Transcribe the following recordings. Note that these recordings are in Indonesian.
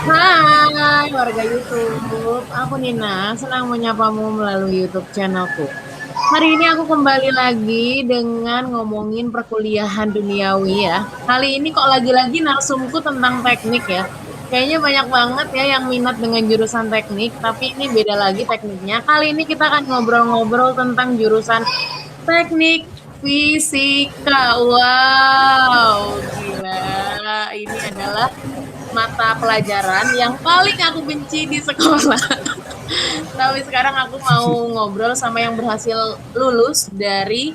Hai warga YouTube, aku Nina, senang menyapamu melalui YouTube channelku. Hari ini aku kembali lagi dengan ngomongin perkuliahan duniawi ya. Kali ini kok lagi-lagi narsumku tentang teknik ya. Kayaknya banyak banget ya yang minat dengan jurusan teknik, tapi ini beda lagi tekniknya. Kali ini kita akan ngobrol-ngobrol tentang jurusan teknik fisika. Wow, gila. Ini adalah mata pelajaran yang paling aku benci di sekolah. Tapi sekarang aku mau ngobrol sama yang berhasil lulus dari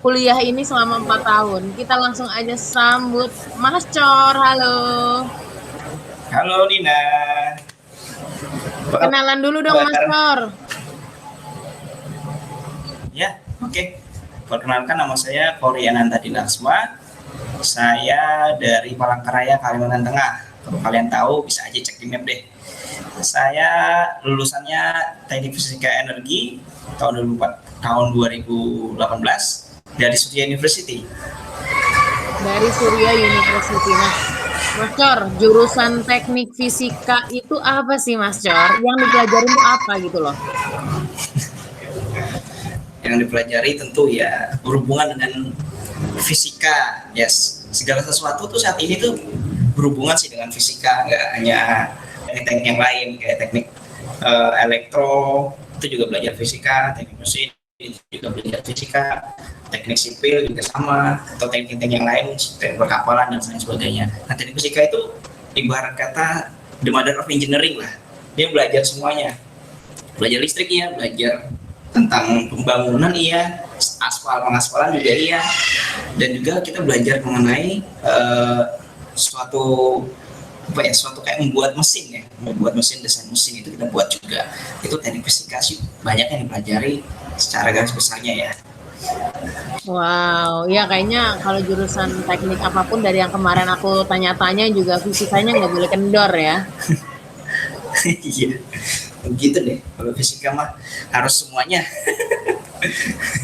kuliah ini selama 4 tahun. Kita langsung aja sambut Mas Cor. Halo. Halo Nina, apa Kenalan dulu dong Mas kabar? Cor. Ya, oke. Perkenalkan nama saya Koryana Dilaksma. Saya dari Palangkaraya, Kalimantan Tengah. Kalau kalian tahu bisa aja cek di map deh. Saya lulusannya Teknik Fisika Energi tahun 2018 dari Surya University. Dari Surya University. Nah, Mas Cor, jurusan teknik fisika itu apa sih Mas Cor? Yang dipelajarin itu apa gitu loh? Yang dipelajari tentu ya berhubungan dengan fisika. Yes, segala sesuatu tuh saat ini tuh berhubungan sih dengan fisika, nggak hanya teknik-teknik yang lain kayak teknik elektro itu juga belajar fisika, teknik mesin itu juga belajar fisika, teknik sipil juga sama, atau teknik-teknik yang lain teknik perkapalan dan lain sebagainya. Nah, teknik fisika itu ibarat kata the mother of engineering lah, dia belajar semuanya, belajar listriknya, belajar tentang pembangunan iya, pengaspalan juga iya, dan juga kita belajar mengenai suatu suatu kayak membuat mesin ya, membuat mesin, desain mesin itu kita buat juga. Itu teknik fisika sih banyak yang dipelajari secara garis besarnya ya. Wow, ya kayaknya kalau jurusan teknik apapun dari yang kemarin aku tanya-tanya juga fisikanya nggak boleh kendor ya. Iya, begitu deh. Kalau fisika mah harus semuanya.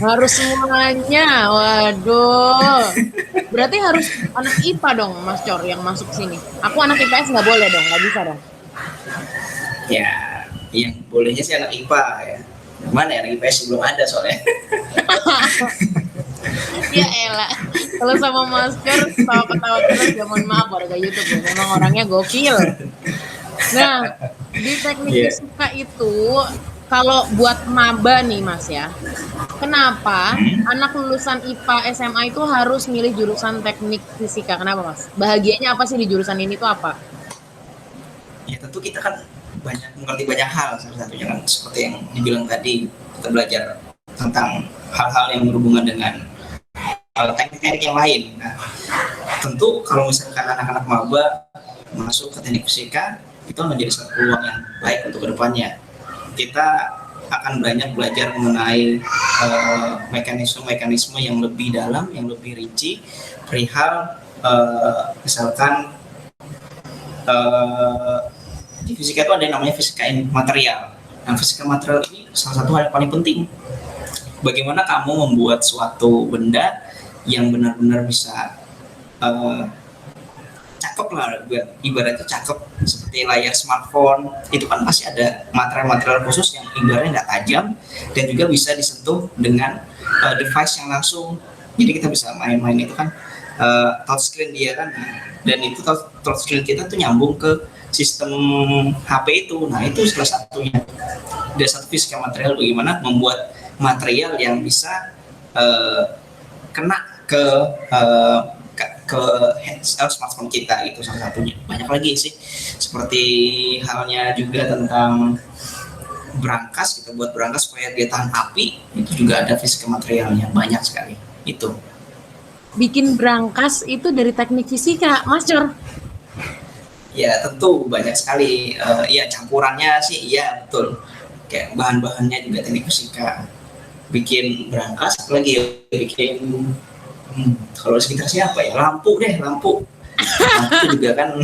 Harus semuanya, waduh. Berarti harus anak IPA dong, Mas Cor, yang masuk sini. Aku anak IPS nggak boleh dong, nggak bisa dong. Ya, yang bolehnya sih anak IPA ya. Mana ya, anak IPS belum ada soalnya. Ya elah, kalau sama Mas Cor ketawa-ketawa terus, ya mohon maaf warga YouTube ya. Memang orangnya gokil. Nah, di teknik Iya. fisika itu kalau buat maba nih Mas ya, kenapa anak lulusan IPA SMA itu harus milih jurusan teknik fisika? Kenapa Mas? Bahagianya apa sih di jurusan ini tuh apa? Ya tentu kita kan mengerti banyak hal, salah satunya kan seperti yang dibilang tadi, kita belajar tentang hal-hal yang berhubungan dengan teknik-teknik yang lain. Nah, tentu kalau misalkan anak-anak maba masuk ke teknik fisika, itu menjadi satu peluang yang baik untuk kedepannya. Kita akan banyak belajar mengenai mekanisme-mekanisme yang lebih dalam, yang lebih rinci, perihal misalkan di fisika itu ada yang namanya fisika material. Nah, fisika material ini salah satu hal yang paling penting. Bagaimana kamu membuat suatu benda yang benar-benar bisa cakep lah, ibaratnya cakep seperti layar smartphone, itu kan pasti ada material-material khusus yang ibaratnya nggak tajam dan juga bisa disentuh dengan device yang langsung. Jadi kita bisa main-main itu kan touchscreen dia kan, dan itu touchscreen kita tuh nyambung ke sistem HP itu. Nah, itu salah satunya. Ada satu fisika material, bagaimana membuat material yang bisa kena ke smartphone kita, itu salah satunya. Banyak lagi sih, seperti halnya juga tentang brankas, kita buat brankas supaya dia tahan api, itu juga ada fisika materialnya, banyak sekali itu. Bikin brankas itu dari teknik fisika, Mas Cor. Ya tentu banyak sekali, ya campurannya sih, iya betul. Kayak bahan-bahannya juga teknik fisika. Bikin brankas, apalagi bikin kalau sekitar siapa ya, lampu deh, lampu itu juga kan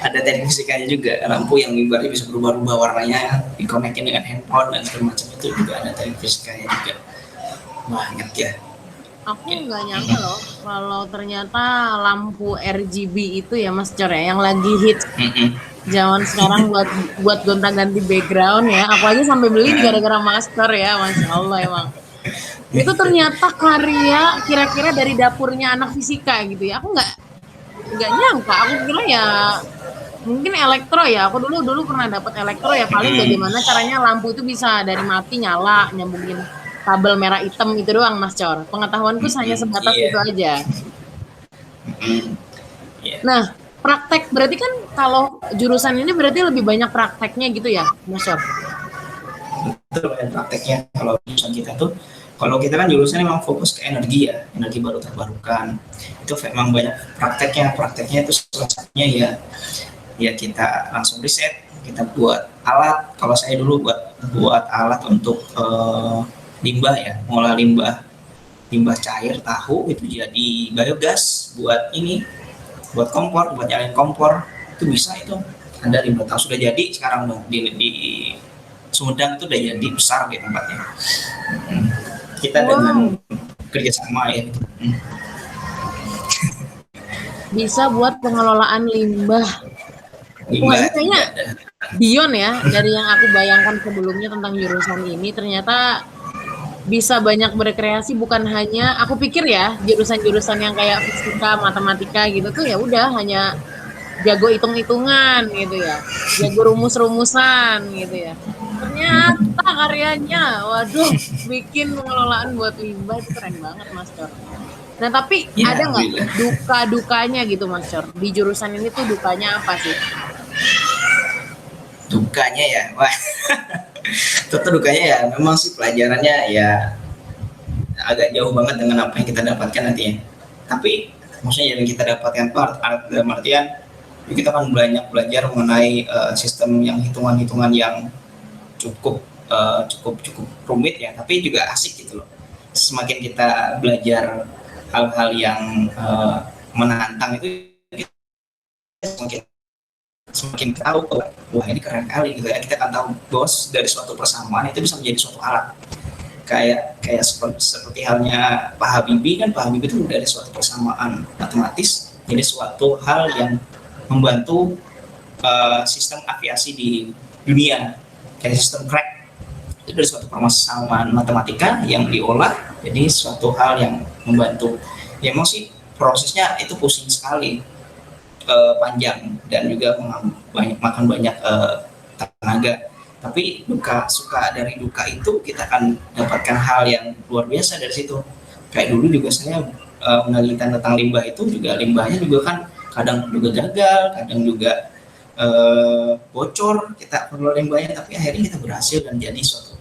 ada teknik fisikanya juga. Lampu yang ibaratnya bisa berubah-ubah warnanya, dikonekin dengan handphone dan segala macam, itu juga ada teknik fisikanya juga. Banyak ya. Aku nggak nyangka loh kalau ternyata lampu RGB itu ya Mas Cor ya, yang lagi hit Zaman sekarang buat buat gonta-ganti background ya. Aku aja sampai beli gara-gara masker ya, Masya Allah emang. Itu ternyata karya kira-kira dari dapurnya anak fisika gitu ya. Aku nggak nyangka. Aku kira ya mungkin elektro ya. Aku dulu dulu pernah dapat elektro ya. Paling Mm-mm. bagaimana caranya lampu itu bisa dari mati nyala, nyambungin kabel merah hitam itu doang, Mas Cor. Pengetahuanku hanya Mm-mm. sebatas Iya. itu aja. Mm-mm. Iya. Nah, praktek berarti kan kalau jurusan ini berarti lebih banyak prakteknya gitu ya, Mas Cor? Itu banyak prakteknya kalau jurusan kita tuh. Kalau kita kan jurusan memang fokus ke energi ya, energi baru terbarukan. Itu memang banyak prakteknya itu salah satunya ya, ya kita langsung riset, kita buat alat. Kalau saya dulu buat alat untuk limbah ya, ngolah limbah limbah cair tahu itu jadi biogas buat ini, buat kompor, buat nyalain kompor. Itu bisa, itu ada limbah tahu sudah jadi sekarang di Sumedang, itu udah jadi besar di tempatnya. Kita dengan Wow, kerjasama ya. bisa buat pengelolaan limbah. Wah, ini Limbah kayaknya juga ada. beyond ya dari yang aku bayangkan sebelumnya tentang jurusan ini. Ternyata bisa banyak berkreasi bukan hanya aku pikir ya jurusan-jurusan yang kayak fisika, matematika gitu tuh ya udah hanya jago hitung-hitungan gitu ya. Jago rumus-rumusan gitu ya. Ternyata karyanya, waduh, bikin pengelolaan buat limbah itu keren banget Mas Cor. Nah, tapi Ya ada nggak alhamdulillah. duka-dukanya gitu Mas Cor? Di jurusan ini tuh dukanya apa sih? Dukanya ya, wah, tentu dukanya ya memang sih pelajarannya ya agak jauh banget dengan apa yang kita dapatkan nantinya. Tapi maksudnya yang kita dapatkan part dalam artian kita kan banyak belajar mengenai sistem yang hitungan-hitungan yang cukup cukup rumit ya, tapi juga asik gitu loh. Semakin kita belajar hal-hal yang menantang itu, semakin semakin tahu bahwa wah ini keren kali gitu ya. Kita kan tahu bos dari suatu persamaan itu bisa menjadi suatu alat. Kayak seperti halnya Pak Habibie, kan Pak Habibie itu dari suatu persamaan matematis jadi suatu hal yang membantu sistem aviasi di dunia, kayak sistem crack. Itu dari suatu permasalahan matematika yang diolah jadi suatu hal yang membantu. Ya emang sih prosesnya itu pusing sekali, panjang dan juga makan banyak tenaga. Tapi suka dari duka itu kita akan dapatkan hal yang luar biasa dari situ. Kayak dulu juga saya menelitikan tentang limbah itu juga, limbahnya juga kan kadang juga gagal, kadang juga bocor kita perlu limbahnya, tapi akhirnya kita berhasil dan jadi suatu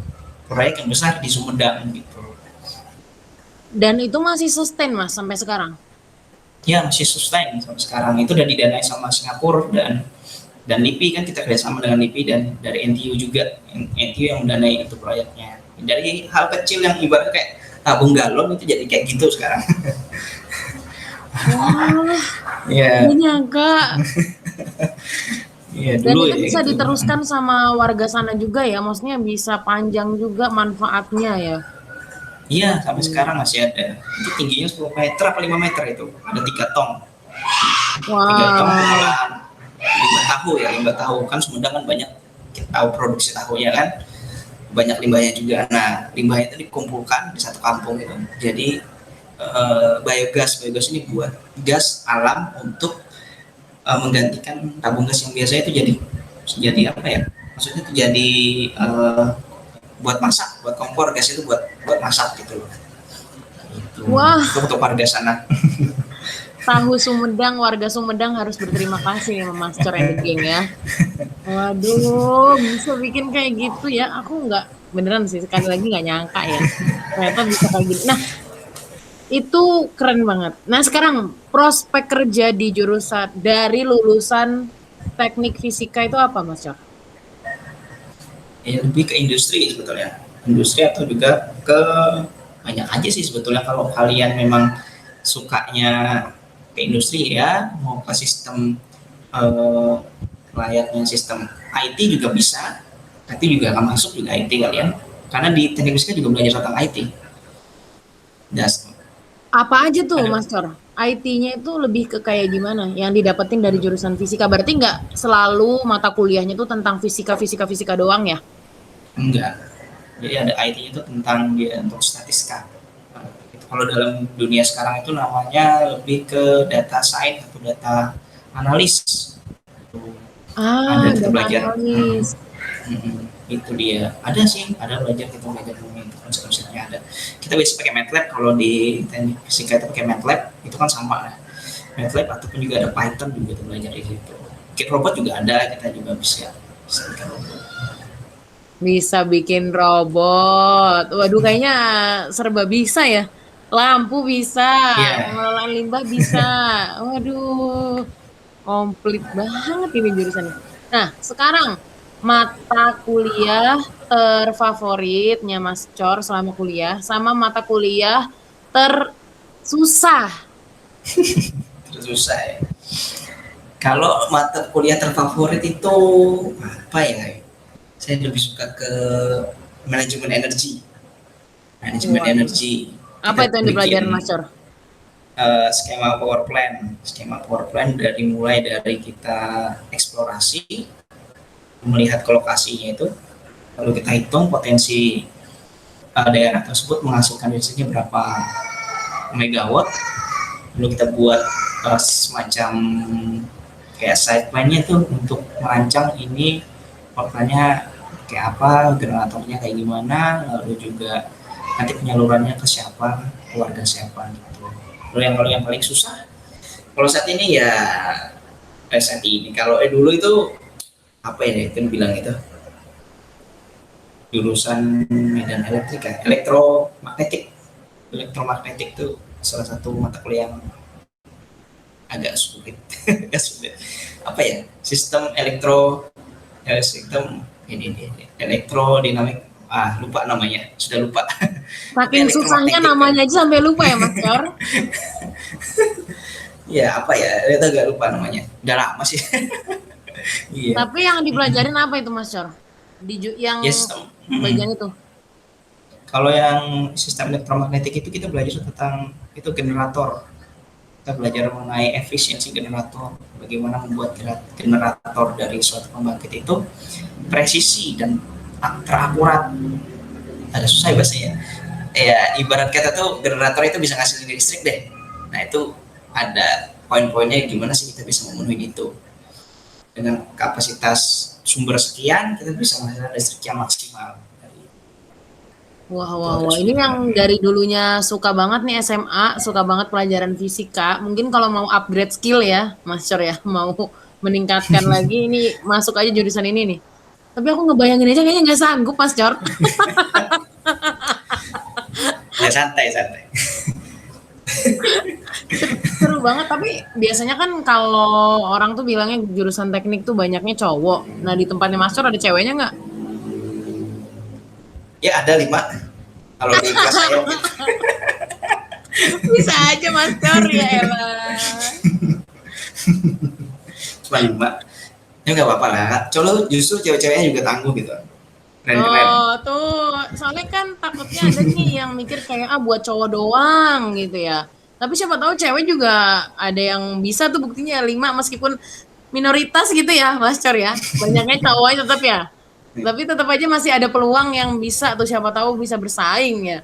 proyek yang besar di Sumedang gitu. Dan itu masih sustain Mas sampai sekarang. Ya masih sustain sampai sekarang, itu udah didanai sama Singapura dan LIPI, kan kita kerjasama dengan LIPI dan dari NTU juga. NTU yang mendanai itu proyeknya. Dari hal kecil yang ibarat kayak tabung galon itu jadi kayak gitu sekarang. Wah, Iya, gak nyangka. iya Dan dulu itu ya bisa gitu. diteruskan sama warga sana juga ya, maksudnya bisa panjang juga manfaatnya ya. Iya, sampai Waduh. sekarang masih ada. Itu tingginya 10 meter apa 5 meter itu. Ada 3 tong. 3 tong Wow. pengolahan limbah tahu ya, limbah tahu. Kan Sumedang kan banyak, kita tahu produksi tahunya kan. Banyak limbahnya juga. Nah, limbahnya itu dikumpulkan di satu kampung gitu. Jadi biogas ini buat gas alam untuk menggantikan tabung gas yang biasa itu, jadi apa ya? Maksudnya itu jadi buat masak, buat kompor, gas itu buat masak gitu loh. Wah, Itu untuk warga sana. tahu Sumedang, warga Sumedang harus berterima kasih sama Mas Cor and the Gang ya. Waduh, bisa bikin kayak gitu ya. Aku nggak, beneran sih, sekali lagi nggak nyangka ya. Ternyata bisa kayak gini. Nah, itu keren banget. Nah, sekarang prospek kerja di jurusan dari lulusan teknik fisika itu apa, Mas Cok? Ya, lebih ke industri sebetulnya, industri atau juga ke banyak aja sih sebetulnya. Kalau kalian memang sukanya ke industri ya, mau ke sistem eh, layaknya sistem IT juga bisa, nanti juga akan masuk juga IT kalian, karena di teknik fisika juga belajar tentang IT. Das, Apa aja tuh, ada Mas Cor? IT-nya itu lebih ke kayak gimana yang didapetin dari jurusan fisika? Berarti nggak selalu mata kuliahnya itu tentang fisika doang ya? Enggak. Jadi ada IT itu tentang dia untuk statistika. Itu kalau dalam dunia sekarang itu namanya lebih ke data science atau data analis. Ada Ah, kita data belajar. analis. Itu dia. Ada sih, ada belajar kita belajar mengenai itu konsep-konsepnya ada. Kita bisa pakai MATLAB kalau di teknik fisika itu pakai MATLAB itu kan sama lah. MATLAB ataupun juga ada Python juga kita belajar di situ. Kit robot juga ada, kita juga bisa bikin robot. Bisa bikin robot. Waduh, kayaknya serba bisa ya. Lampu bisa, Iya. pengelolaan limbah bisa. Waduh, komplit banget ini jurusannya. Nah, sekarang mata kuliah terfavoritnya Mas Cor selama kuliah sama mata kuliah tersusah. Terus susah ya. Kalau mata kuliah terfavorit itu apa ya? Saya lebih suka ke manajemen energi. Manajemen Waduh. energi. Apa Kita itu yang dipelajarin Mas bikin Cor? skema power plan dari mulai dari kita eksplorasi, melihat ke lokasinya itu, lalu kita hitung potensi daerah tersebut menghasilkan listriknya berapa megawatt, lalu kita buat semacam kayak side plan-nya tuh untuk merancang ini portanya kayak apa, generatornya kayak gimana, lalu juga nanti penyalurannya ke siapa, keluarga siapa gitu. Lalu kalau yang paling susah, kalau saat ini ya saat ini, kalau dulu itu apa ya itu bilang itu jurusan medan elektrika, elektromagnetik itu salah satu mata kuliah yang agak sulit. Agak sulit apa ya, sistem ini elektrodinamik, lupa namanya, sudah lupa. Tapi Saking susahnya elektromagnetik kan, namanya aja sampai lupa ya Mas Cor. ya apa ya, itu agak lupa namanya, udah lama sih. Iya. Tapi yang dipelajarin apa itu Mas Cor? Yang Yes. bagian itu. Kalau yang sistem elektromagnetik itu kita belajar tentang itu generator. Kita belajar mengenai efisiensi generator, bagaimana membuat generator dari suatu pembangkit itu presisi dan terakurat. Ada susah ya bahasanya. Ya ibarat kata tuh generator itu bisa ngasih listrik deh. Nah itu ada poin-poinnya gimana sih kita bisa memenuhi itu. Dengan kapasitas sumber sekian kita bisa menghasilkan listrik yang maksimal. Wah, Itu wah, agak wah. Ini sulit yang memahaminya. dari dulunya suka banget nih SMA, suka banget pelajaran fisika. Mungkin kalau mau upgrade skill ya, Mas Cor ya, mau meningkatkan lagi, ini masuk aja jurusan ini nih. Tapi aku ngebayangin aja kayaknya nggak sanggup, Mas Cor. Ya santai santai. Seru banget, tapi biasanya kan kalau orang tuh bilangnya jurusan teknik tuh banyaknya cowok. Nah, di tempatnya Mas Cor ada ceweknya nggak? Ya ada 5 kalau di kelas saya waktu itu. Bisa aja Mas Cor, ya elah. Cuma 5. Ya nggak apa-apa lah. Colo justru cewek-ceweknya juga tangguh gitu. Keren-keren. Oh, tuh. Soalnya kan takutnya ada nih yang mikir kayak, ah buat cowok doang gitu ya. Tapi siapa tahu cewek juga ada yang bisa tuh buktinya 5 meskipun minoritas gitu ya, Mas Cor ya. Banyaknya cowoknya tetap ya. Tapi tetap aja masih ada peluang yang bisa tuh siapa tahu bisa bersaing ya.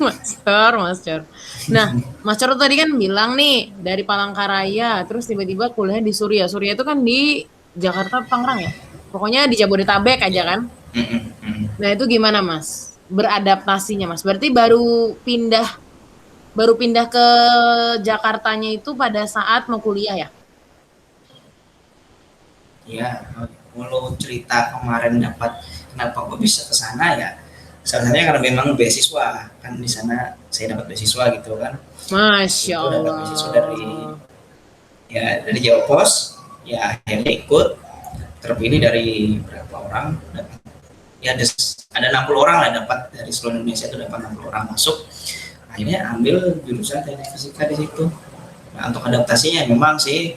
Mas Cor, Mas Cor. Nah, Mas Cor tadi kan bilang nih dari Palangkaraya, terus tiba-tiba kuliah di Surya. Surya itu kan di Jakarta, Tangerang ya. Pokoknya di Jabodetabek aja Ya. kan. Nah, itu gimana, Mas? Beradaptasinya, Mas. Berarti baru pindah ke Jakartanya itu pada saat mau kuliah ya? Ya, kalau cerita kemarin dapat kenapa kok bisa ke sana ya, salah satunya karena memang beasiswa kan, di sana saya dapat beasiswa gitu kan. Masya Itu dapat beasiswa Allah. dari Jawa Pos, ya akhirnya ikut, terpilih dari berapa orang, dapat ya ada 60 orang lah, dapat dari seluruh Indonesia itu dapat 60 orang masuk. Akhirnya ambil jurusan teknik fisika di situ. Nah, untuk adaptasinya memang sih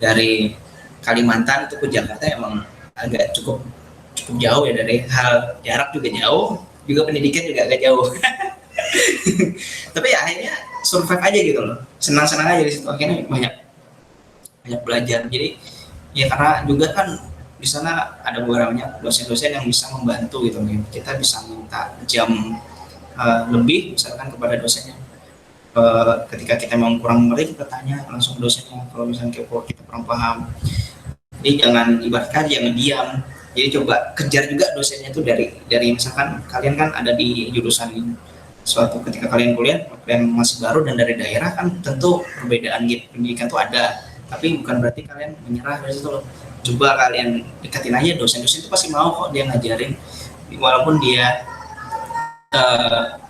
dari Kalimantan itu ke Jakarta emang agak cukup jauh ya, dari hal jarak juga jauh, juga pendidikan juga agak jauh. Tapi ya akhirnya survive aja gitu loh, senang-senang aja di situ, akhirnya banyak banyak belajar. Jadi ya karena juga kan di sana ada beberapa dosen-dosen yang bisa membantu gitu, kita bisa minta jam lebih misalkan kepada dosennya. Ketika kita memang kurang mengerti, kita tanya langsung dosennya kalau misalnya kita kurang paham. Jadi jangan ibaratkan jangan diam, jadi coba kejar juga dosennya itu dari misalkan kalian kan ada di jurusan ini, suatu ketika kalian kuliah kalian masih baru dan dari daerah kan tentu perbedaan pendidikan itu ada, tapi bukan berarti kalian menyerah dari situ loh. Coba kalian dekatin aja dosen-dosen itu pasti mau kok dia ngajarin, walaupun dia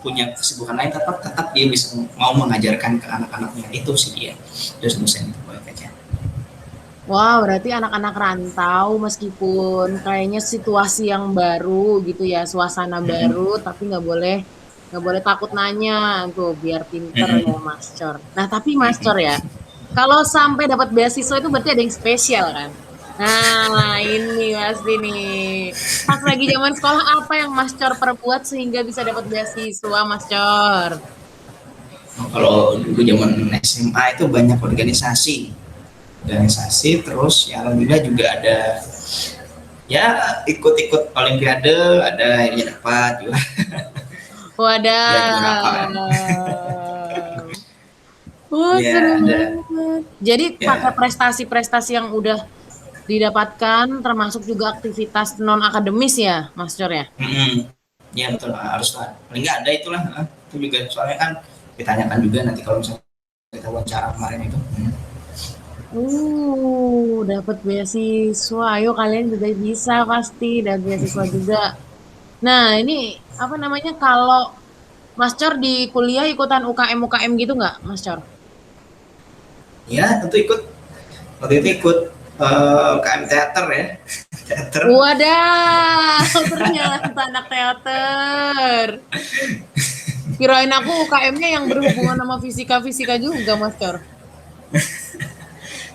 punya kesibukan lain, tetap dia bisa mau mengajarkan ke anak-anaknya. Itu sih dia dosen-dosen itu baik aja. Wow, berarti anak-anak rantau meskipun kayaknya situasi yang baru gitu ya, suasana baru, tapi nggak boleh takut nanya tuh biar pinter ya Mas Cor. Nah, tapi Mas Cor ya, kalau sampai dapat beasiswa itu berarti ada yang spesial kan? Nah, ini pasti nih. Pas lagi zaman sekolah apa yang Mas Cor perbuat sehingga bisa dapat beasiswa, Mas Cor? Kalau dulu zaman SMA itu banyak organisasi, terus ya alhamdulillah juga ada ya ikut-ikut olimpiade, ada akhirnya dapat juga. Ya beberapa Wadah. Wah, ya seru ada banget. Jadi pakai ya. prestasi-prestasi yang udah didapatkan, termasuk juga aktivitas non akademis ya, Mas Cor ya? Ya betul lah, harus lah, paling nggak ada itulah. Itu juga soalnya kan ditanyakan juga nanti kalau misalnya kita wawancara kemarin itu. Dapat beasiswa. Ayo kalian juga bisa pasti dapat beasiswa juga. Nah, ini apa namanya kalau Mas Cor di kuliah ikutan UKM UKM gitu nggak, Mas Cor? Ya tentu ikut, waktu itu ikut KM teater ya. Teater. Wadah, ternyata anak teater. Kirain aku UKM-nya yang berhubungan sama fisika-fisika juga, Mas Cor.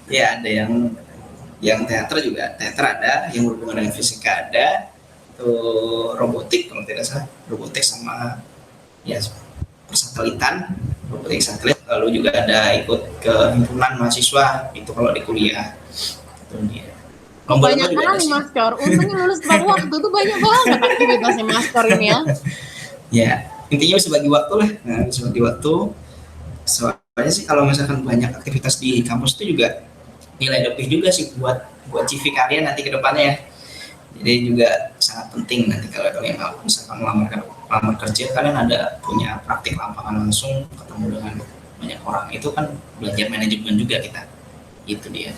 Ya ada yang teater juga, teater ada, yang berhubungan dengan fisika ada, tuh robotik kalau tidak salah, robotik sama ya persatelitan, robotik satelit, lalu juga ada ikut ke himpunan mahasiswa itu kalau di kuliah. Itu dia. Lomba-lomba Banyak juga ada kali, sih. Mas Cor. Untungnya lulus tepat waktu tuh banyak banget aktivitasnya Mas Cor ini ya. Ya intinya bisa bagi waktu lah, bisa bagi waktu. Soalnya sih kalau misalkan banyak aktivitas di kampus itu juga nilai lebih juga sih buat CV kalian nanti ke depannya ya. Jadi juga sangat penting nanti kalau kalian misalkan melamar kerja, kalian ada punya praktik lapangan langsung, ketemu dengan banyak orang, itu kan belajar manajemen juga kita. Itu dia.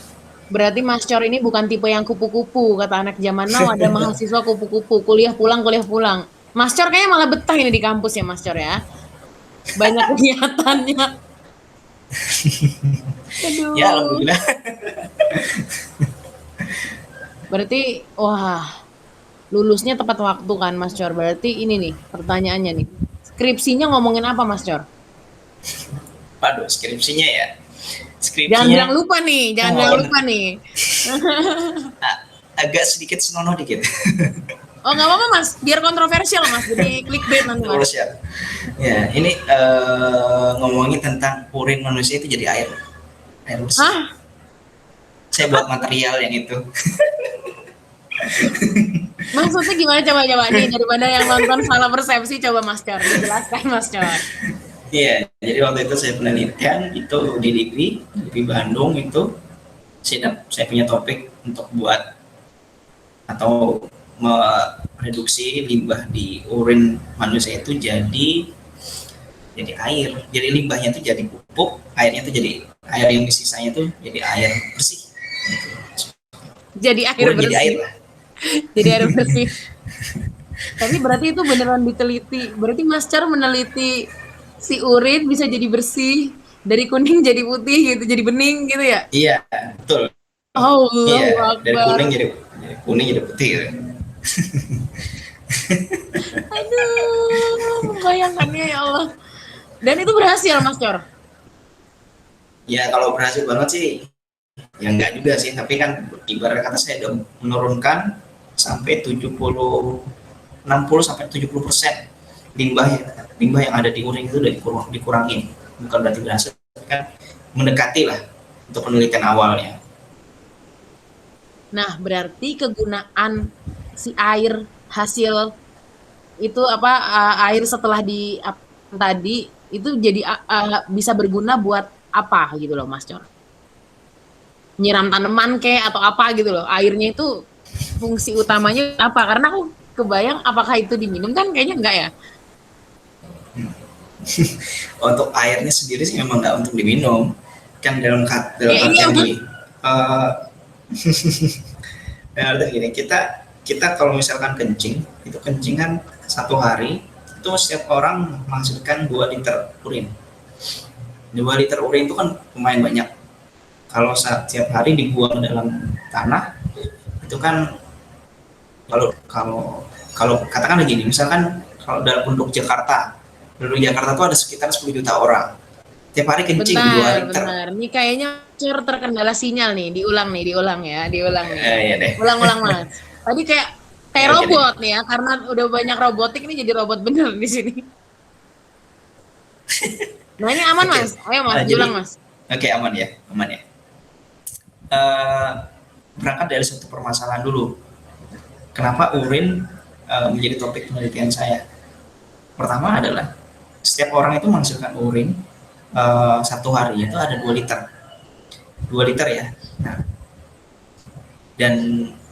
Berarti Mas Cor ini bukan tipe yang kupu-kupu, kata anak zaman now ada mahasiswa kupu-kupu, kuliah pulang, kuliah pulang. Mas Cor kayaknya malah betah ini di kampus ya Mas Cor ya. Banyak kegiatannya. Ya Aduh. alhamdulillah. Berarti, wah, lulusnya tepat waktu kan Mas Cor. Berarti ini nih pertanyaannya nih. Skripsinya ngomongin apa Mas Cor? Waduh, skripsinya ya. Jangan Skripsinya bilang lupa nih, jangan bilang lupa nih. agak sedikit senonoh dikit. Oh nggak apa-apa Mas, biar kontroversial Mas. Jadi clickbait nanti Mas. Terus ya. Ya, ini ngomongin tentang urin manusia itu jadi air bersih. Hah? Saya buat material yang itu. Maksudnya gimana coba-coba nih daripada yang nonton salah persepsi coba Mas Cor dijelaskan Mas Cor. Iya, jadi waktu itu saya penelitian itu di Bandung itu saya punya topik untuk buat atau mereduksi limbah di urin manusia itu jadi air. Jadi limbahnya itu jadi pupuk, airnya itu jadi air yang sisanya itu jadi air bersih. Jadi air Urin jadi bersih. air lah. Jadi air bersih. Tapi berarti itu beneran diteliti. Berarti Mas Cor meneliti si urin bisa jadi bersih, dari kuning jadi putih gitu, jadi bening gitu ya? Iya, betul. Allahu Iya, dari Akbar. kuning jadi putih gitu. Aduh, bayangkannya ya Allah. Dan itu berhasil Mas Cor. Ya kalau berhasil banget sih, ya enggak juga sih, tapi kan ibarat kata saya udah menurunkan sampai 60 sampai 70% limbahnya. limbah yang ada di urin itu udah dikurangin, bukan berarti berhasil, tapi kan mendekati lah untuk penelitian awalnya. Nah, berarti kegunaan si air hasil itu apa air setelah di tadi itu jadi bisa berguna buat apa gitu loh Mas Cor? Nyiram tanaman kayak atau apa gitu loh. Airnya itu fungsi utamanya apa? Karena aku kebayang apakah itu diminum kan kayaknya enggak ya. Untuk airnya sendiri sih memang nggak untuk diminum, kan dalam Ya ini artian apa? gini, dalam artian gini, kita kalau misalkan kencing, itu kencingan satu hari itu setiap orang menghasilkan 2 liter urin. 2 liter urin itu kan lumayan banyak. Kalau setiap hari dibuang dalam tanah, itu kan kalau kalau katakan begini, misalkan kalau dalam penduduk Jakarta tuh ada sekitar 10 juta orang. Tiap hari kencing 2 Bentar, liter. bentar. Ini kayaknya Cor terkendala sinyal nih. Diulang nih, diulang ya, diulang nih. Iya deh. Ulang-ulang Mas. Tadi kayak Ya, oke deh. robot nih ya, karena udah banyak robotik ini jadi robot bener di sini. Nah ini aman Oke. Mas. Ayo Mas, Jadi diulang Mas. oke, aman ya, aman ya. Berangkat dari satu permasalahan dulu. Kenapa urin menjadi topik penelitian saya? Pertama adalah setiap orang itu menghasilkan urin satu hari itu ada 2 liter. 2 liter ya. Nah, dan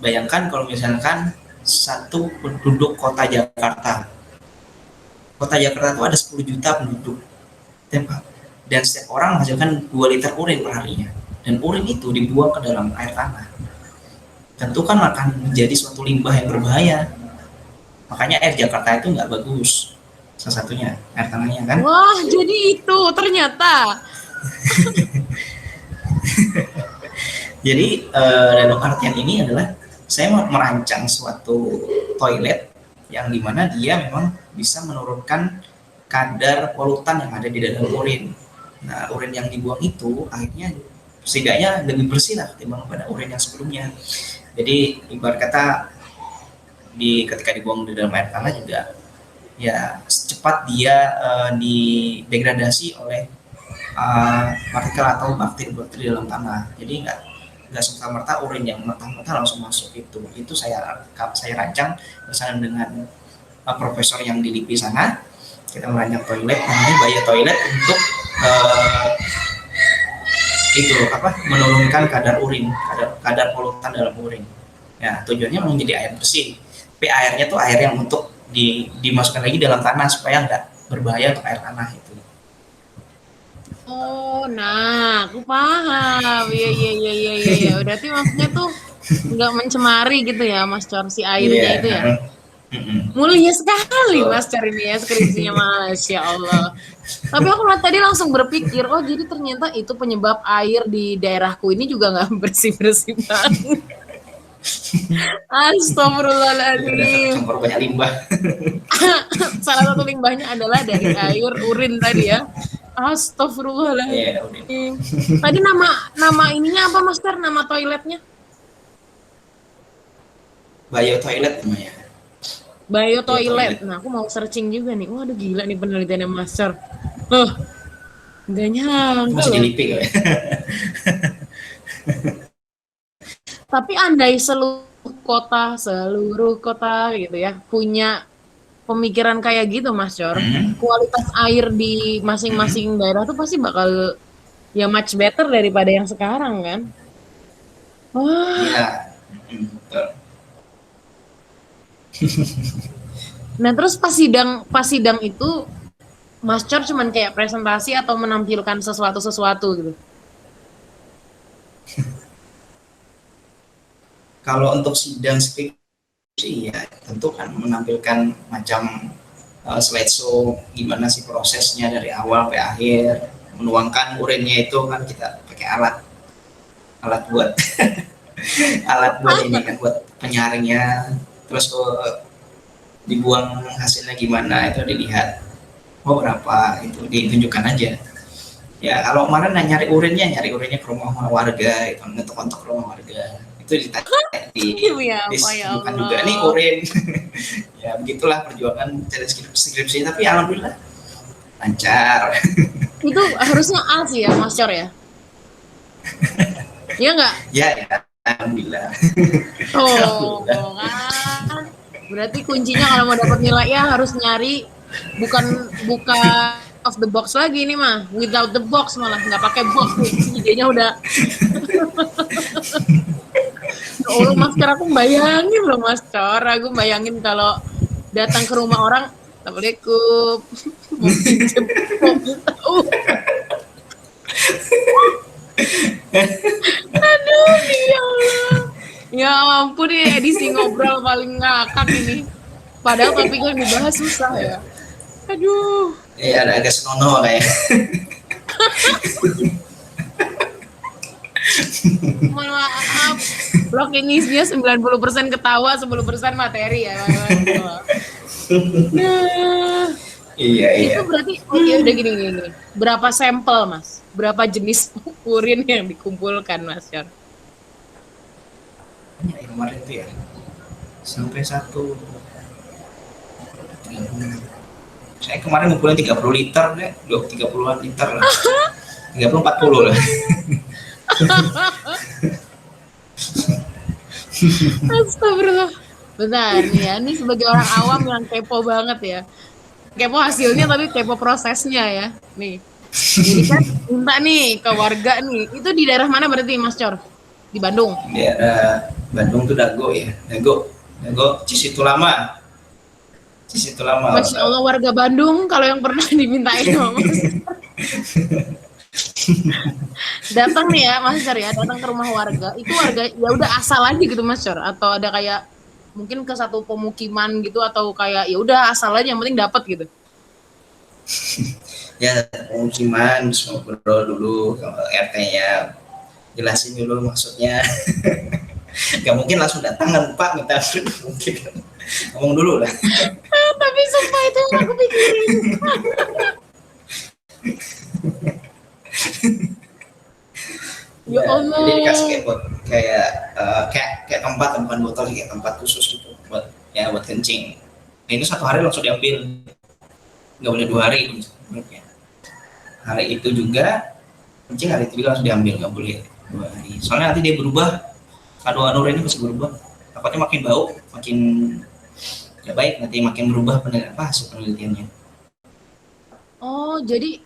bayangkan kalau misalkan satu penduduk kota Jakarta. Kota Jakarta itu ada 10 juta penduduk. Dan setiap orang menghasilkan 2 liter urin per harinya. Dan urin itu dibuang ke dalam air tanah. Tentu kan akan menjadi suatu limbah yang berbahaya. Makanya air Jakarta itu nggak bagus. Salah satunya air tanahnya kan. Wah, jadi itu ternyata. Jadi dalam artian ini adalah saya merancang suatu toilet yang dimana dia memang bisa menurunkan kadar polutan yang ada di dalam urin. Nah, urin yang dibuang itu akhirnya setidaknya lebih bersih lah ketimbang pada urin yang sebelumnya. Jadi ibarat kata ketika dibuang di dalam air tanah juga ya cepat dia didegradasi oleh partikel atau bakteri-bakteri dalam tanah. Jadi nggak serta-merta urin yang mentah-mentah langsung masuk itu saya rancang bersama dengan profesor yang di LIPI sana. Kita merancang toilet namanya Bayo Toilet untuk menurunkan kadar urin, kadar polutan dalam urin. Ya, tujuannya menjadi air bersih. Tapi airnya tuh air yang untuk dimasukkan lagi dalam tanah supaya nggak berbahaya untuk air tanah itu. Oh, nah, aku paham. Iya, iya, iya, iya, iya. Ya. Berarti maksudnya tuh nggak mencemari gitu ya, Mas Cor, si airnya itu ya. Mulia sekali Mas Cor ini ya skripsinya, Masya Allah. Tapi aku tadi langsung berpikir, oh jadi ternyata itu penyebab air di daerahku ini juga nggak bersih-bersih banget. Astagfirullahaladzim. Campur banyak limbah. Salah satu limbahnya adalah dari air urin tadi ya. Astagfirullahaladzim. Tadi nama ininya apa Mas Ter? Nama toiletnya? Bayo Toilet namanya. Bayo Toilet. Nah, aku mau searching juga nih. Waduh gila nih penelitiannya Mas Ter. Loh, nggak nyangka masih di LIPI ya. Tapi andai seluruh kota gitu ya punya pemikiran kayak gitu Mas Cor, kualitas air di masing-masing daerah tuh pasti bakal ya much better daripada yang sekarang kan. Wah. Iya. Betul. Nah terus pas sidang itu Mas Cor cuman kayak presentasi atau menampilkan sesuatu gitu. Kalau untuk sidang skripsi ya tentu kan menampilkan macam slideshow gimana sih prosesnya dari awal sampai akhir, menuangkan urinnya itu kan kita pakai alat buat alat buat ini kan buat penyaringnya, terus dibuang hasilnya gimana itu dilihat, oh berapa itu ditunjukkan aja. Ya kalau kemarin nyari urinnya ke rumah warga, itu ngetok-ngetok rumah warga, itu ditanya disebutkan juga nih urin. Ya begitulah perjuangan cari skripsi, tapi alhamdulillah lancar. Itu harusnya A sih ya, Mas Cor ya? Iya nggak? Ya, ya, alhamdulillah. Oh, Alhamdulillah. kan. Berarti kuncinya kalau mau dapat nilai ya harus nyari bukan of the box lagi ini mah, without the box malah nggak pakai box nih. Idenya udah. Ya Allah, Mas Cor, aku bayangin loh Mas Cor, aku bayangin kalau datang ke rumah orang, Assalamualaikum, mau pinjem, mau tahu. Aduh, ya Allah. Ya ampun, ini edisi ngobrol paling ngakak ini. Padahal topik yang dibahas susah ya. Aduh. Ya, ada agak senonoh kayak. Mohon maaf. Blog ini isinya 90% ketawa, 10% materi ya. Nah, Iya, iya. itu berarti ya udah gini. Berapa sampel, Mas? Berapa jenis urin yang dikumpulkan, Mas Yor? Banyak yang kemarin itu ya. Sampai satu. Saya kemarin ngumpulin 30 liter deh, 30-an liter lah. 30 40 lah. Astagfirullah. Bentar nih ya, ini sebagai orang awam yang kepo banget ya. Kepo hasilnya tapi kepo prosesnya ya. Nih. Jadi kan minta nih ke warga nih. Itu di daerah mana berarti Mas Cor? Di Bandung. Di daerah Bandung tuh Dago ya. Dago Cisitu Lama. Cisitu Lama. Masya Allah, warga Bandung kalau yang pernah dimintain sama Mas. Datang nih ya Mas Cor ya, datang ke rumah warga. Itu warga ya udah asal aja gitu Mas Cor, atau ada kayak mungkin ke satu pemukiman gitu, atau kayak ya udah asal aja yang penting dapat gitu. Ya, pemukiman ngobrol dulu ke RT-nya, jelasin dulu maksudnya. Gak mungkin langsung datang kan Pak minta mungkin ngomong dulu lah. Tapi sumpah itu yang aku pikirin. Ya Allah. Jadi dikasih kayak tempat, bukan botol, kayak tempat khusus gitu buat kencing. Nah, itu satu hari langsung diambil, nggak boleh 2 hari menurutnya. Hari itu juga kencing, hari itu juga langsung diambil, nggak boleh 2 hari. Soalnya nanti dia berubah, kandungan urinnya bisa berubah. Takutnya makin bau, makin ya baik, nanti makin berubah hasil penelitiannya. Oh, jadi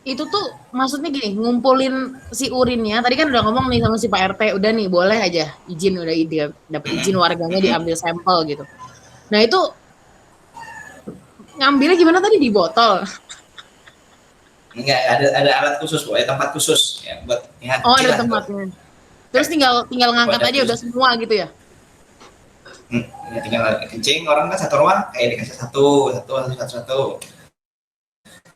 itu tuh maksudnya gini, ngumpulin si urinnya. Tadi kan udah ngomong nih sama si Pak RT, udah nih boleh aja izin, udah dapat izin warganya diambil sampel gitu. Nah, itu ngambilnya gimana tadi, di botol? Enggak, ada alat khusus, tempat khusus ya buat ya. Oh, ada tempatnya. Terus tinggal ngangkat aja udah semua gitu ya. Ya tinggal kencing, orang kan satu ruang kayak dikasih satu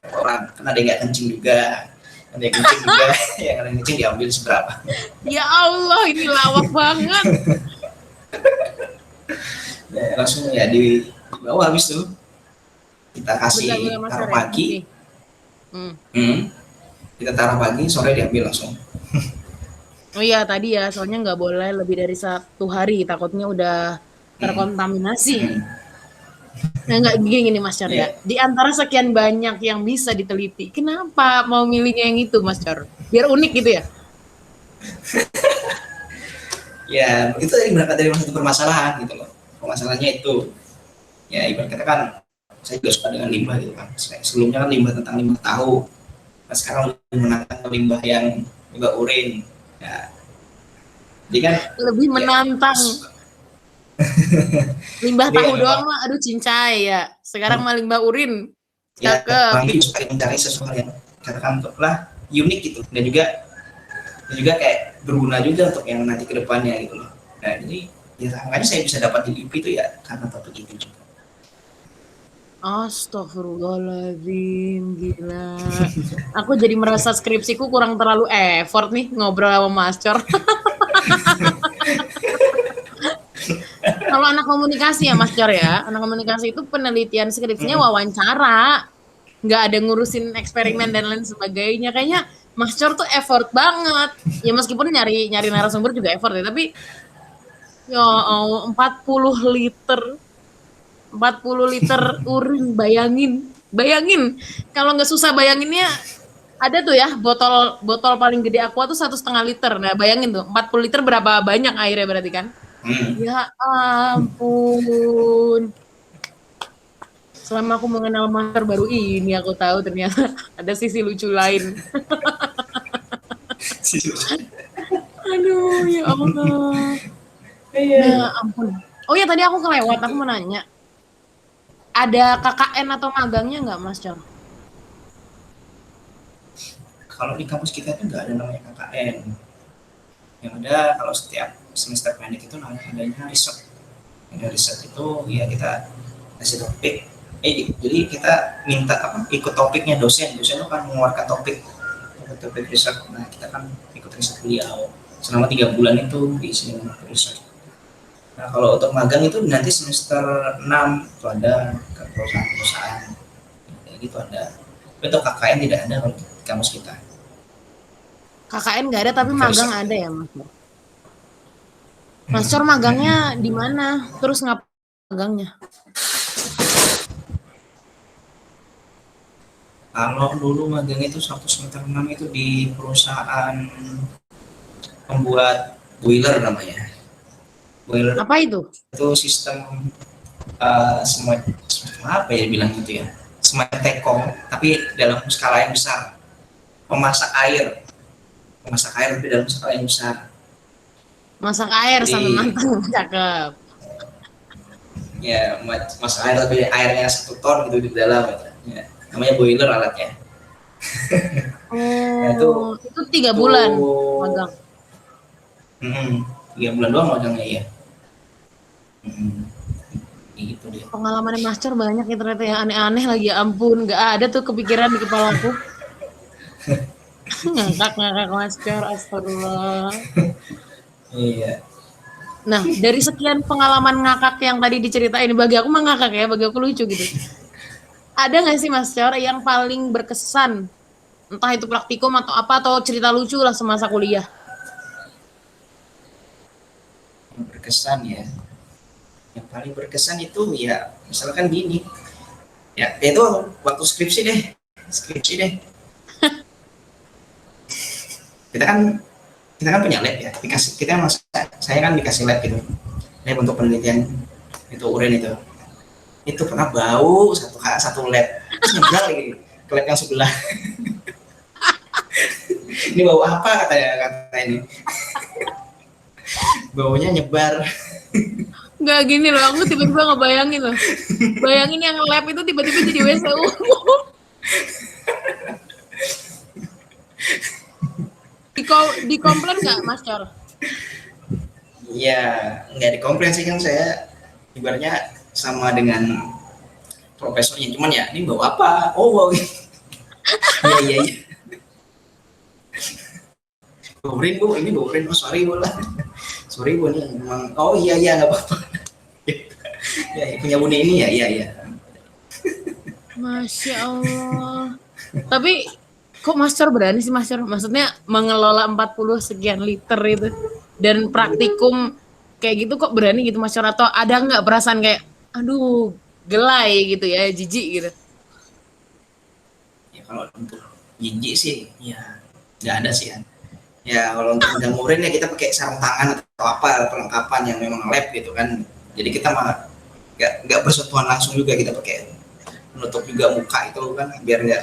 orang, kan ada yang nggak kencing juga, ada yang kencing juga. Yang ada yang kencing diambil seberapa. Ya Allah, ini lawak banget. Ya, langsung ya di bawah, habis tuh kita kasih taruh pagi. Kita taruh pagi, sore diambil langsung. Oh iya, tadi ya, soalnya nggak boleh lebih dari 1 hari, takutnya udah terkontaminasi. Nah, nggak gini Mas Cor ya. Di antara sekian banyak yang bisa diteliti, kenapa mau milihnya yang itu Mas Cor? Biar unik gitu ya? Ya, itu berangkat dari satu permasalahan gitu loh. Permasalahannya itu, ya ibarat kata kan, saya juga suka dengan limbah gitu kan. Sebelumnya kan limbah tentang limbah tahu. Nah, sekarang menantang limbah yang limbah urin. Ya. Jadi kan lebih menantang. Limbah tahu doang mah, aduh cincai ya. Sekarang mah limbah urin. Ya, Bang Bi suka mencari sesuatu yang katakan lah unik gitu, dan juga kayak berguna juga untuk yang nanti kedepannya gitu loh. Nah, jadi ya makanya saya bisa dapat di IP itu ya karena topik itu juga. Astagfirullahaladzim, gila. Aku jadi merasa skripsiku kurang terlalu effort nih ngobrol sama Mas Cor. Kalau anak komunikasi ya Mas Cor ya, anak komunikasi itu penelitian skripsinya wawancara, nggak ada ngurusin eksperimen dan lain sebagainya. Kayaknya Mas Cor tuh effort banget. Ya meskipun nyari narasumber juga effort ya, tapi ya 40 liter urin, bayangin. Bayangin, kalau nggak susah bayanginnya, ada tuh ya botol botol paling gede aqua tuh 1,5 liter. Nah bayangin tuh 40 liter berapa banyak airnya berarti kan? Hmm. Ya ampun. Selama aku mengenal Master baru ini aku tahu ternyata ada sisi lucu lain. Aduh ya Allah. Iya, Ya iya. ampun. Oh ya tadi aku kelewat, aku mau nanya. Ada KKN atau magangnya nggak Mas Cor? Kalau di kampus kita itu nggak ada namanya KKN. Yang ada kalau setiap semester pendek itu namanya adanya riset. Ada riset itu ya kita kasih topik. Jadi kita minta apa? Ikut topiknya dosen. Dosen itu kan mengeluarkan topik riset. Nah kita kan ikut riset beliau. Selama 3 bulan itu diisi dengan riset. Nah kalau untuk magang itu nanti semester 6 itu ada ke perusahaan-perusahaan. Kayak gitu ada. Tapi untuk KKN tidak ada kalau di kampus kita. KKN nggak ada tapi Ke magang riset. ada ya Mas Cor? Mas Cor magangnya di mana? Terus ngapain magangnya? Kalau dulu magang itu satu semester 6 itu di perusahaan pembuat boiler namanya. Boiler Apa itu? itu sistem semacam apa ya bilang gitu ya, semacam tekong tapi dalam skala yang besar, pemasak air, tapi dalam skala yang besar. Masak air sampai Jadi matang, cakep. ya masak air tapi airnya 1 ton gitu di dalam gitu. Ya, namanya boiler alatnya. Nah itu Oh, itu 3 bulan itu magang. hmm, 3 bulan doang magangnya ya. Hmm, gitu deh. Pengalaman master banyak ya ternyata yang aneh-aneh lagi. Ya ampun, nggak ada tuh kepikiran di kepalaku. Ngakak-ngakak master, astagfirullah. Iya. Nah, dari sekian pengalaman ngakak yang tadi diceritain, bagi aku mah ngakak ya, bagi aku lucu gitu. Ada nggak sih master yang paling berkesan? Entah itu praktikum atau apa, atau cerita lucu lah semasa kuliah. Yang berkesan ya, yang paling berkesan itu ya misalkan gini ya, itu waktu skripsi deh kita kan punya lab ya, dikasih kita mas, saya kan dikasih lab gitu, lab untuk penelitian itu urin itu pernah bau satu lab, terus nyebrang lagi ke lab yang sebelah. Ini bau apa kata ini, baunya nyebar. Nggak gini loh, aku tiba-tiba ngebayangin loh. Bayangin yang lab itu tiba-tiba jadi WC umum. Di komplain nggak, Mas Cor? Ya nggak dikomplain sih, kan saya ibaratnya sama dengan profesornya, cuman ya ini bau apa, oh bau iya iya iya, bau urin bu, ini bau urin, oh sorry bu lah, sorry bu ini memang, oh iya iya nggak apa-apa. Ya punya buni ini ya, iya iya. Masya Allah. Tapi kok Master berani sih Master? Maksudnya mengelola 40 sekian liter itu. Dan praktikum kayak gitu kok berani gitu Master? Atau ada nggak perasaan kayak, aduh gelai gitu ya, jijik gitu. Ya kalau untuk jijik sih ya nggak ada sih ya. Ya kalau untuk megang urin ya kita pakai sarung tangan atau apa perlengkapan yang memang lab gitu kan, jadi kita mah nggak bersentuhan langsung juga, kita pakai menutup juga muka itu kan biar nggak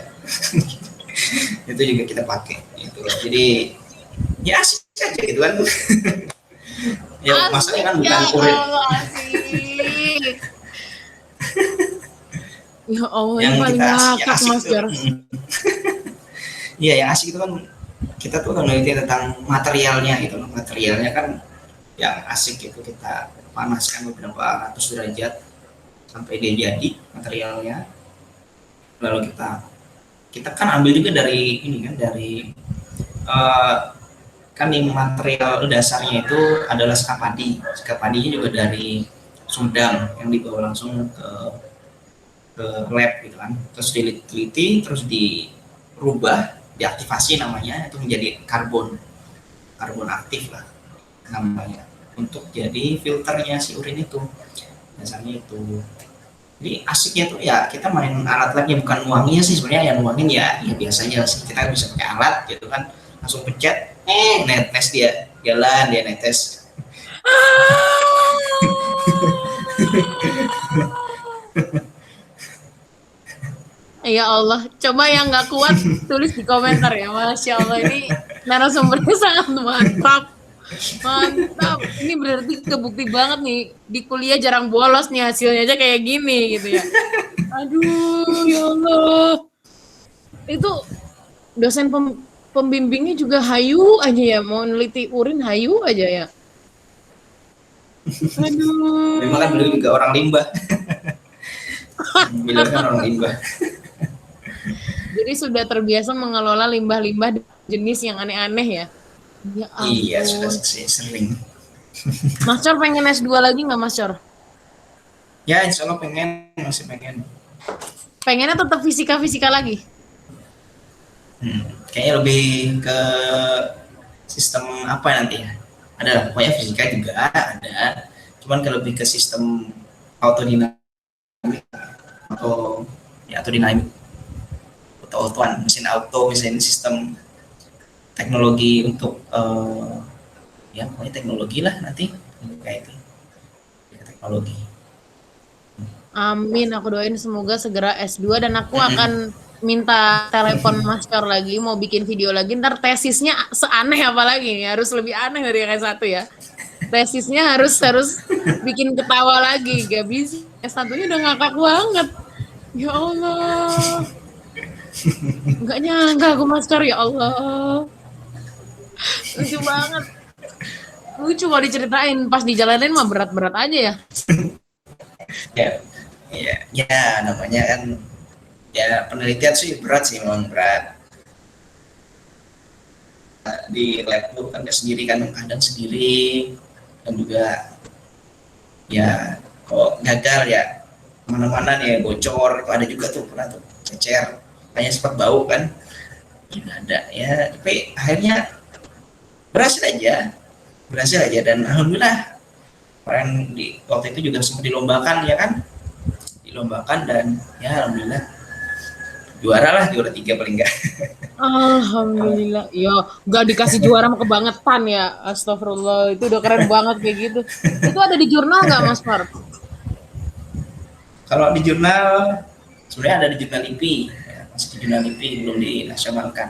itu juga kita pakai gitu loh. Jadi ya asik aja gitu kan. Ya masalahnya Asik kan ya bukan urin Allah, asik. Ya Allah, ini yang paling kita yang ngakak asik Mas itu. Jar. Iya yang asik itu kan kita tuh meneliti tentang materialnya gitu loh. Materialnya kan yang asik itu kita panaskan beberapa ratus derajat sampai dia jadi materialnya, lalu kita kita kan ambil juga dari ini kan, dari eh, kan yang material dasarnya itu adalah skapadi. Skapadinya juga dari Sumedang yang dibawa langsung ke lab gitu kan, terus diteliti, terus dirubah, diaktifasi namanya, itu menjadi karbon, karbon aktif lah namanya, untuk jadi filternya si urin itu, dasarnya itu. Jadi asiknya tuh ya kita main alat labnya, bukan nuangnya sih sebenarnya. Yang nuangin ya biasanya sih kita bisa pakai alat gitu kan, langsung pencet, netes dia jalan, dia netes. Ya Allah, coba yang nggak kuat tulis di komentar ya. Masya Allah, ini narasumbernya sangat mantap. Mantap. Ini berarti kebukti banget nih, di kuliah jarang bolos nih, hasilnya aja kayak gini gitu ya. Aduh, ya Allah. Itu dosen pembimbingnya juga hayu aja ya, mau neliti urin hayu aja ya. Memang kan beliau Aduh. juga orang limbah. Beliau kan orang limbah. Jadi sudah terbiasa mengelola limbah-limbah jenis yang aneh-aneh ya. Ya Iya, sudah ampun. sering. Mas Cor pengen S2 lagi nggak Mas Cor? Ya, insya Allah masih pengen. Pengennya tetap fisika-fisika lagi? Kayaknya lebih ke sistem apa nanti ya? Ada, pokoknya fisika juga ada. Cuman ke lebih ke sistem autodinamik atau ya autodinamik, auto-autoan, mesin auto, mesin sistem teknologi untuk ya pokoknya teknologi lah nanti kayak itu ya, teknologi. Amin, aku doain semoga segera S2 dan aku akan minta telepon Mas Cor lagi, mau bikin video lagi, ntar tesisnya seaneh apa lagi nih, harus lebih aneh dari yang S1 ya. Tesisnya harus bikin ketawa lagi, gak bisa. S1-nya udah ngakak banget. Ya Allah. Nggak nyangka aku Mas Cor, ya Allah. Lucu banget. Lucu kalau diceritain, pas dijalanin mah berat-berat aja ya. Ya namanya kan ya penelitian sih berat sih, memang berat. Di lab tuh kan sendiri kan, kadang sendiri, dan juga ya kalau gagal ya mana-mana nih bocor itu ada juga tuh, pernah tuh cecer kayaknya sempat bau kan juga ada ya, tapi akhirnya berhasil aja dan alhamdulillah kemarin waktu itu juga sempat dilombakan ya kan, dilombakan dan ya alhamdulillah juara 3 paling enggak. Alhamdulillah. Ya, nggak dikasih juara mah kebangetan ya. Astagfirullah, itu udah keren banget kayak gitu. Itu ada di jurnal nggak Mas Far? Kalau di jurnal sebenarnya ada di jurnal IPI ya, masih di jurnal IPI, belum dinasionalkan.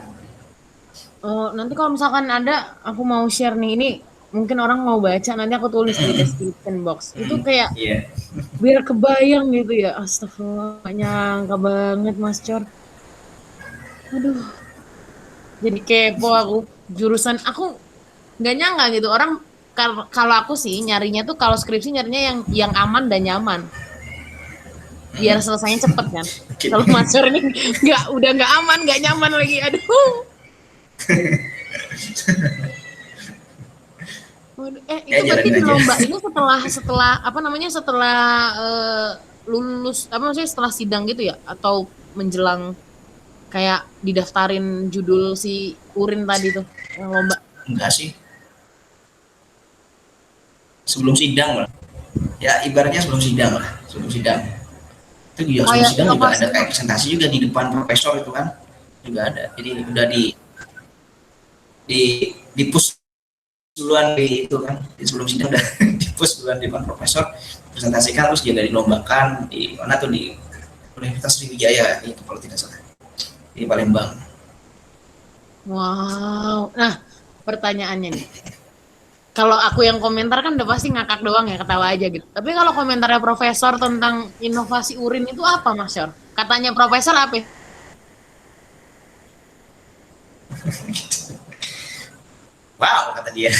Oh, nanti kalau misalkan ada, aku mau share nih. Ini mungkin orang mau baca, nanti aku tulis di description box. Itu kayak Iya. biar kebayang gitu ya. Astagfirullah, nggak nyangka banget Mas Cor. Aduh, jadi kepo aku. Jurusan aku nggak nyangka gitu. Orang kalau aku sih nyarinya tuh kalau skripsi nyarinya yang aman dan nyaman. Biar selesainya cepet kan. Kalau Mas Cor ini udah nggak aman, nggak nyaman lagi. Aduh. Itu berarti di lomba ini setelah apa namanya, setelah lulus apa maksudnya, setelah sidang gitu ya, atau menjelang kayak didaftarin judul si urin tadi tuh yang lomba? Enggak sih, sebelum sidang lah ya, ibaratnya sebelum sidang itu juga sebelum sidang juga ada kayak presentasi juga di depan profesor itu kan juga ada, jadi udah di push duluan di itu kan, di sebelum sidang udah di push duluan di depan profesor, presentasikan, terus juga dilombakan di mana tuh, di Universitas Sriwijaya itu kalau tidak salah, di Palembang. Wow. Nah, pertanyaannya nih, kalau aku yang komentar kan udah pasti ngakak doang ya, ketawa aja gitu. Tapi kalau komentarnya profesor tentang inovasi urin itu apa, Mas Yor? Katanya profesor apa? Wow, kata dia.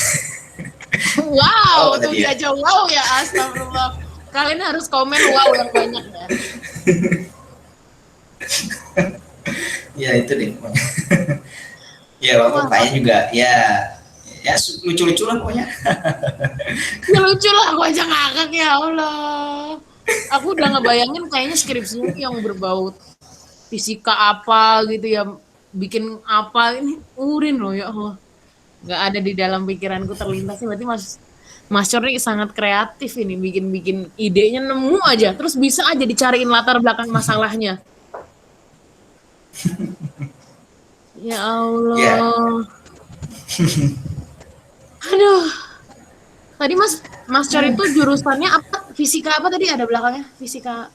Wow, Kata tuh dia. dia aja wow ya, astagfirullah. Kalian harus komen wow yang banyak ya. Ya itu deh. Ya waktu tanya juga ya lucu-lucu lah pokoknya. Ya lucu lah, aku aja ngakak ya Allah. Aku udah ngebayangin kayaknya skripsinya yang berbau fisika apa gitu ya, bikin apa, ini urin loh ya Allah. Nggak ada di dalam pikiranku terlintas sih, berarti Mas Cor nih sangat kreatif ini, bikin-bikin idenya nemu aja, terus bisa aja dicariin latar belakang masalahnya. Ya Ya, Allah. Aduh. Tadi Mas Mas Cor itu jurusannya apa? Fisika apa tadi ada belakangnya? Fisika.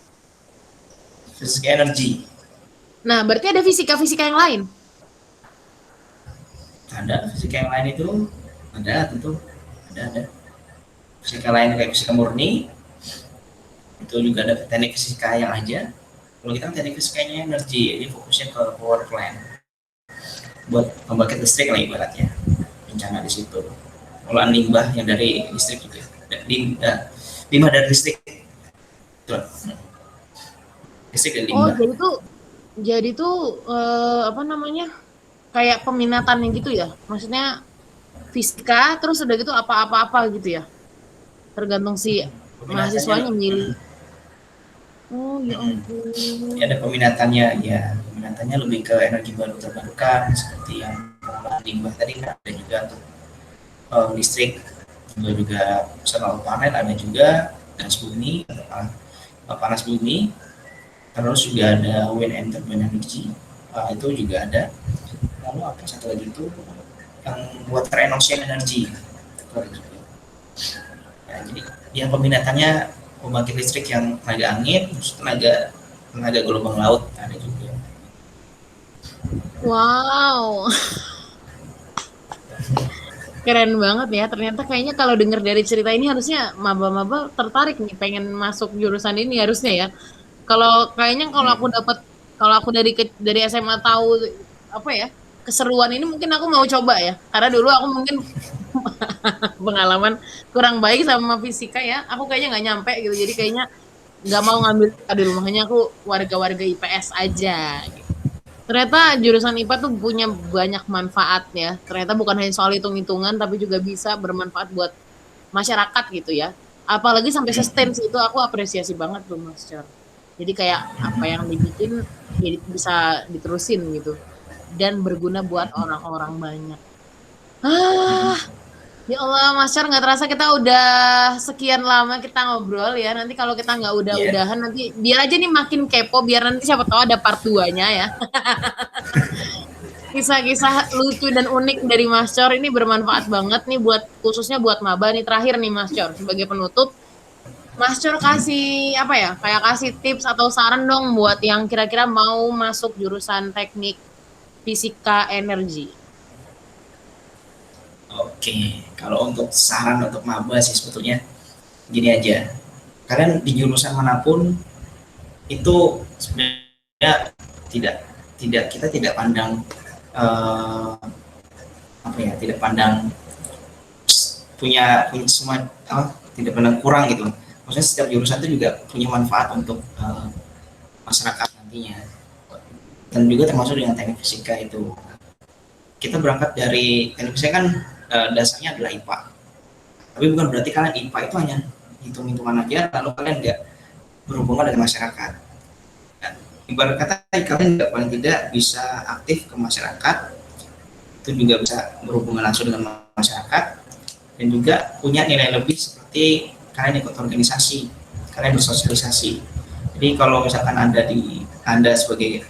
fisika energi. Nah, berarti ada fisika-fisika yang lain. Ada fisika yang lain itu, ada tentu, ada. Fisika lain kayak fisika murni, itu juga ada teknik fisika yang aja. Kalau kita kan teknik fisikanya energi, jadi fokusnya ke power plant buat pembangkit listrik lah ibaratnya. Rencana di situ. Olahan limbah yang dari listrik juga. Limbah dari listrik. Betul. Listrik dan Oh, limbah. jadi tuh apa namanya? Kayak peminatannya gitu ya. Maksudnya fisika terus udah gitu apa-apa gitu ya. Tergantung si Peminatannya mahasiswanya milih. Oh, ya ya ampun. ada peminatannya ya. Peminatannya lebih ke energi baru terbarukan seperti yang pengolahan limbah tadi kan ada juga untuk listrik juga solar panel ada juga panas bumi panas bumi terus juga ada wind and turbine energy itu juga ada lalu apa satu lagi itu yang water and ocean energy itu ada juga. Ya, jadi yang peminatannya pembangkit listrik yang tenaga angin tenaga tenaga gelombang laut ada juga. Wow. Keren banget ya. Ternyata kayaknya kalau denger dari cerita ini harusnya maba-maba tertarik nih pengen masuk jurusan ini harusnya ya. Kalau kayaknya kalau aku dari SMA tahu apa ya keseruan ini mungkin aku mau coba ya. Karena dulu aku mungkin pengalaman kurang baik sama fisika ya. Aku kayaknya nggak nyampe gitu. Jadi kayaknya nggak mau ngambil di rumahnya aku warga-warga IPS aja. Ternyata jurusan IPA tuh punya banyak manfaat ya. Ternyata bukan hanya soal hitung-hitungan, tapi juga bisa bermanfaat buat masyarakat gitu ya. Apalagi sampai sustain itu aku apresiasi banget tuh Mas Cor. Jadi kayak apa yang dibikin jadi bisa diterusin gitu. Dan berguna buat orang-orang banyak. Ah, ya Allah, Mas Char nggak terasa kita udah sekian lama kita ngobrol ya. Nanti kalau kita nggak Ya, udah-udahan nanti biar aja nih makin kepo, biar nanti siapa tahu ada part 2-nya ya. Kisah-kisah lucu dan unik dari Mas Cor ini bermanfaat banget nih buat khususnya buat maba nih terakhir nih Mas Cor sebagai penutup. Mas Cor kasih apa ya? Kayak kasih tips atau saran dong buat yang kira-kira mau masuk jurusan teknik fisika energi. oke. Kalau untuk saran untuk maba sih sebetulnya gini aja. Kalian di jurusan manapun itu sebenarnya tidak tidak kita tidak pandang eh, apa ya tidak pandang punya punya semua tidak pandang kurang gitu. Maksudnya setiap jurusan itu juga punya manfaat untuk masyarakat nantinya dan juga termasuk dengan teknik fisika itu kita berangkat dari teknik fisika kan dasarnya adalah IPA tapi bukan berarti kalian IPA itu hanya hitung-hitungan aja lalu kalian nggak berhubungan dengan masyarakat. Dan ibarat kata kalian nggak paling tidak bisa aktif ke masyarakat itu juga bisa berhubungan langsung dengan masyarakat dan juga punya nilai lebih seperti kalian ikut organisasi kalian bersosialisasi. Jadi kalau misalkan anda sebagai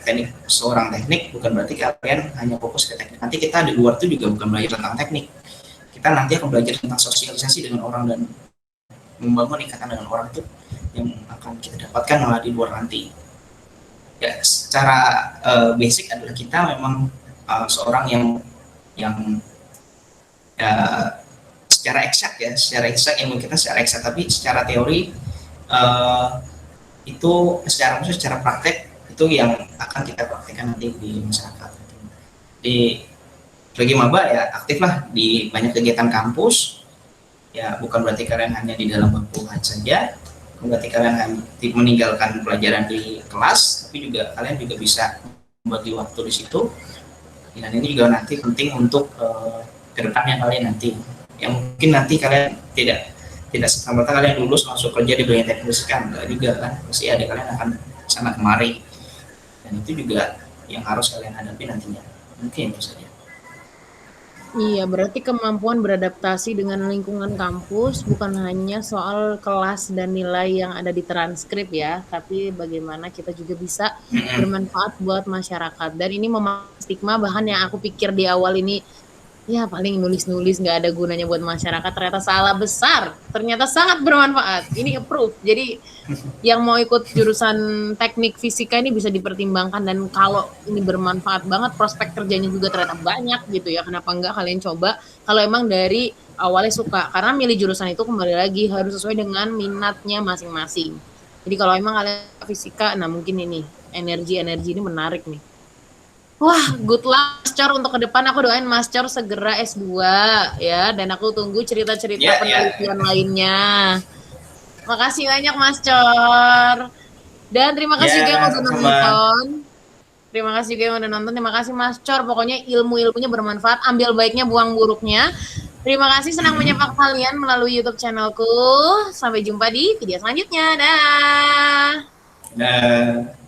seorang teknik bukan berarti kalian hanya fokus ke teknik. Nanti kita di luar itu juga bukan belajar tentang teknik. Kita nanti akan belajar tentang sosialisasi dengan orang dan membangun ikatan dengan orang itu yang akan kita dapatkan malah di luar nanti. Ya, secara basic adalah kita memang seorang yang uh, secara eksak ilmu kita secara eksak, tapi secara teori uh, itu secara praktek itu yang akan kita praktekkan nanti di masyarakat. Di bagi maba ya aktiflah di banyak kegiatan kampus. Ya bukan berarti kalian hanya di dalam bangku saja, bukan berarti kalian hanya meninggalkan pelajaran di kelas, tapi juga kalian juga bisa membagi waktu di situ. Dan ini juga nanti penting untuk kedepannya kalian nanti. Yang mungkin nanti kalian tidak serta-merta kalian lulus masuk kerja di bidang teknik fisika enggak juga kan, pasti ada kalian akan sana kemari dan itu juga yang harus kalian hadapi nantinya. Mungkin itu saja. Iya, berarti kemampuan beradaptasi dengan lingkungan kampus bukan hanya soal kelas dan nilai yang ada di transkrip ya, tapi bagaimana kita juga bisa Mm-mm. bermanfaat buat masyarakat. Dan ini memang stigma bahkan yang aku pikir di awal ini ya paling nulis-nulis nggak ada gunanya buat masyarakat, ternyata salah besar. Ternyata sangat bermanfaat. Ini approve. Jadi yang mau ikut jurusan teknik fisika ini bisa dipertimbangkan, dan kalau ini bermanfaat banget prospek kerjanya juga ternyata banyak gitu ya, kenapa enggak kalian coba kalau emang dari awalnya suka, karena milih jurusan itu kembali lagi harus sesuai dengan minatnya masing-masing. Jadi kalau emang kalian fisika, nah mungkin ini energi-energi ini menarik nih. Wah, good luck Mas Cor untuk ke depan. Aku doain Mas Cor segera S2 ya, dan aku tunggu cerita-cerita Ya, ya. penelitian lainnya. Makasih banyak Mas Cor. Dan terima kasih juga yang Ya, udah sama-sama. nonton. Terima kasih juga yang udah nonton. Terima kasih Mas Cor. Pokoknya ilmu-ilmunya bermanfaat. Ambil baiknya, buang buruknya. Terima kasih, senang menyapa Mm-mm. kalian melalui YouTube channelku. Sampai jumpa di video selanjutnya. Dah. Nah.